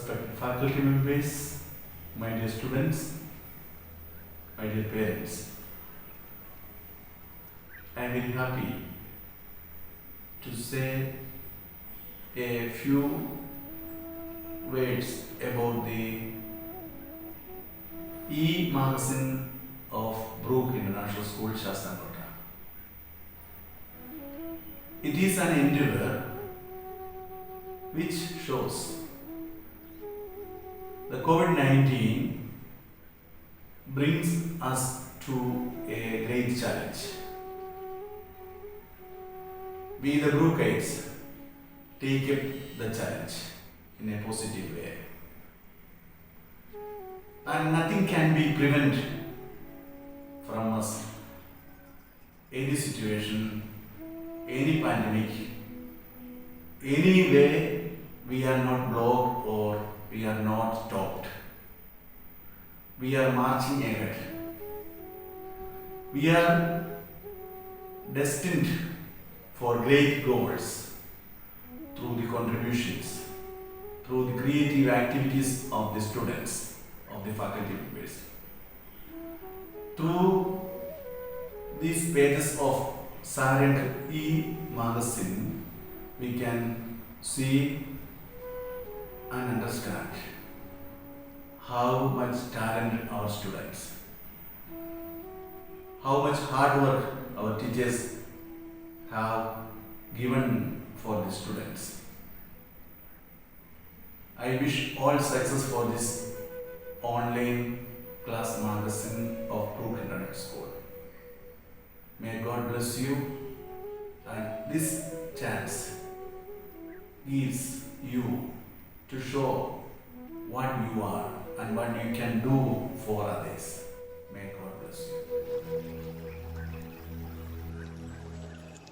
respected faculty members, my dear students, my dear parents, I am very happy to say a few words about the e-magazine of Brook International School, Shastanakota. It is an endeavor which shows the COVID-19 brings us to a great challenge. We the Brookites take up the challenge in a positive way. And nothing can be prevented from us. Any situation, any pandemic, any way we are not blocked or we are not stopped. We are marching ahead. We are destined for great goals through the contributions, through the creative activities of the students, of the faculty members. Through these pages of Sarang e-magazine, we can see and understand how much talent our students, how much hard work our teachers have given for the students. I wish all success for this online class magazine of Brook International School. May God bless you, and this chance gives you to show what you are and what you can do for others. May God bless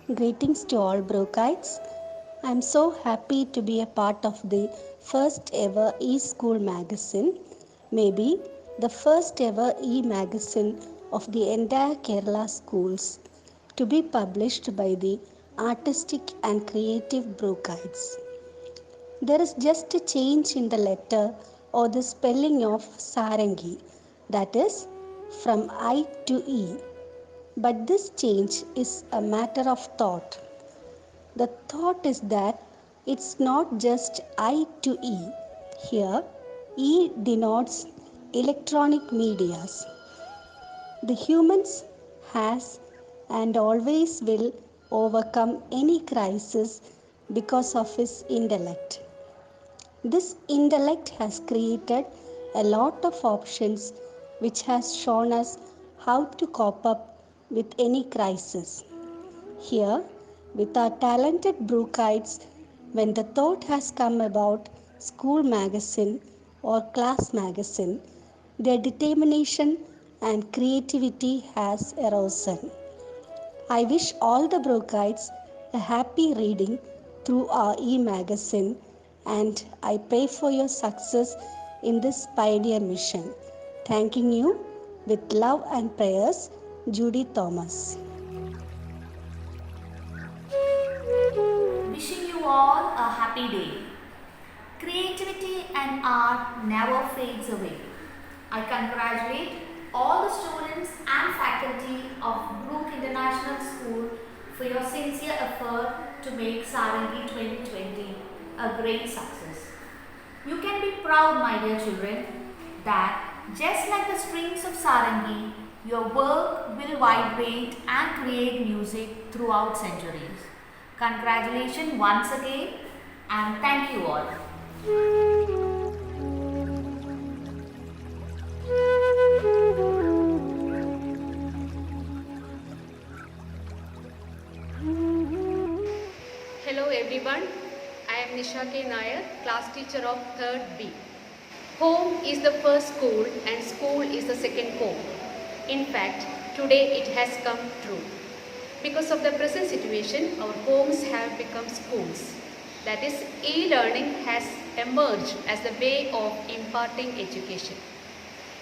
you. Greetings to all Brookites. I am so happy to be a part of the first ever e-school magazine, maybe the first ever e-magazine of the entire Kerala schools, to be published by the artistic and creative Brookites. There is just a change in the letter or the spelling of Sarangi, that is from I to E. But this change is a matter of thought. The thought is that it's not just I to E. Here, E denotes electronic medias. The humans has and always will overcome any crisis because of his intellect. This intellect has created a lot of options which has shown us how to cope up with any crisis. Here, with our talented Brookites, when the thought has come about school magazine or class magazine, their determination and creativity has arisen. I wish all the Brookites a happy reading through our e-magazine, and I pray for your success in this pioneer mission. Thanking you with love and prayers, Judy Thomas. Wishing you all a happy day. Creativity and art never fades away. I congratulate all the students and faculty of Brook International School for your sincere effort to make Sarangi 2020 a great success. You can be proud, my dear children, that just like the strings of Sarangi, your work will vibrate and create music throughout centuries. Congratulations once again, and thank you all. Hello everyone, I am Nisha K. Nair, class teacher of 3rd B. Home is the first school and school is the second home. In fact, today it has come true. Because of the present situation, our homes have become schools. That is, e-learning has emerged as the way of imparting education.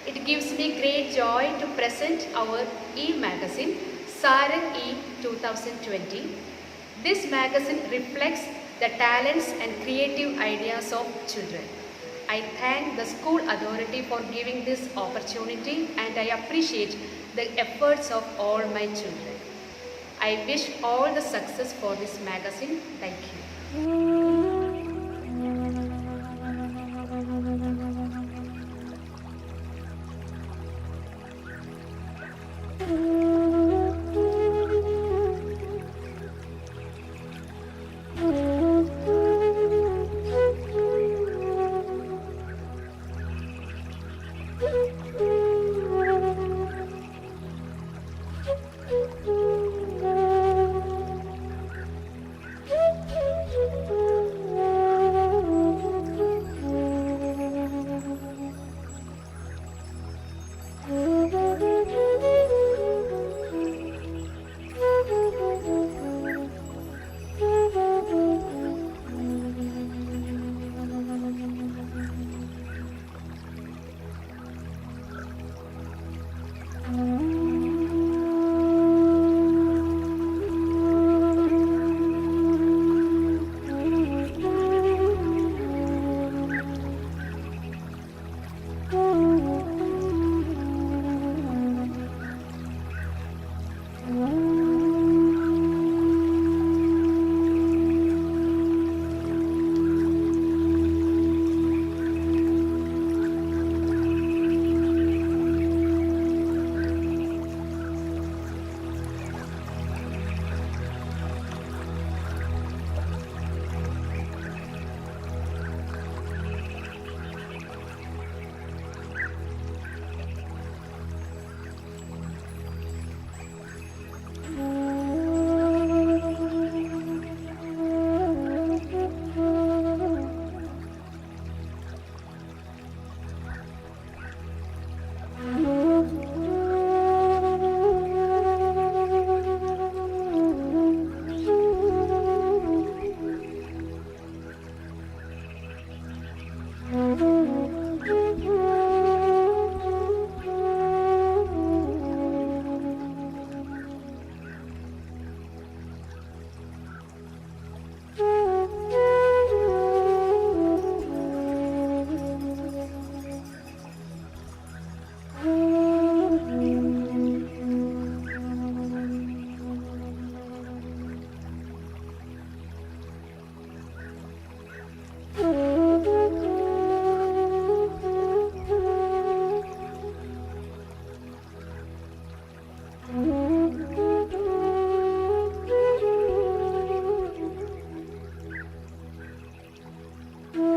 It gives me great joy to present our e-magazine, Sarang E 2020. This magazine reflects the talents and creative ideas of children. I thank the school authority for giving this opportunity and I appreciate the efforts of all my children. I wish all the success for this magazine. Thank you.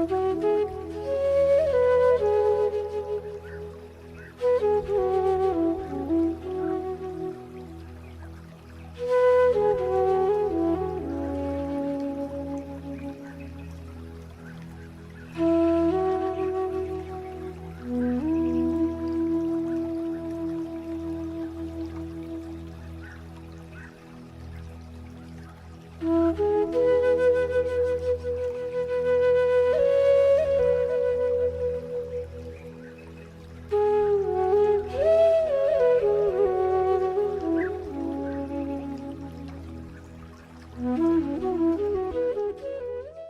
Thank you.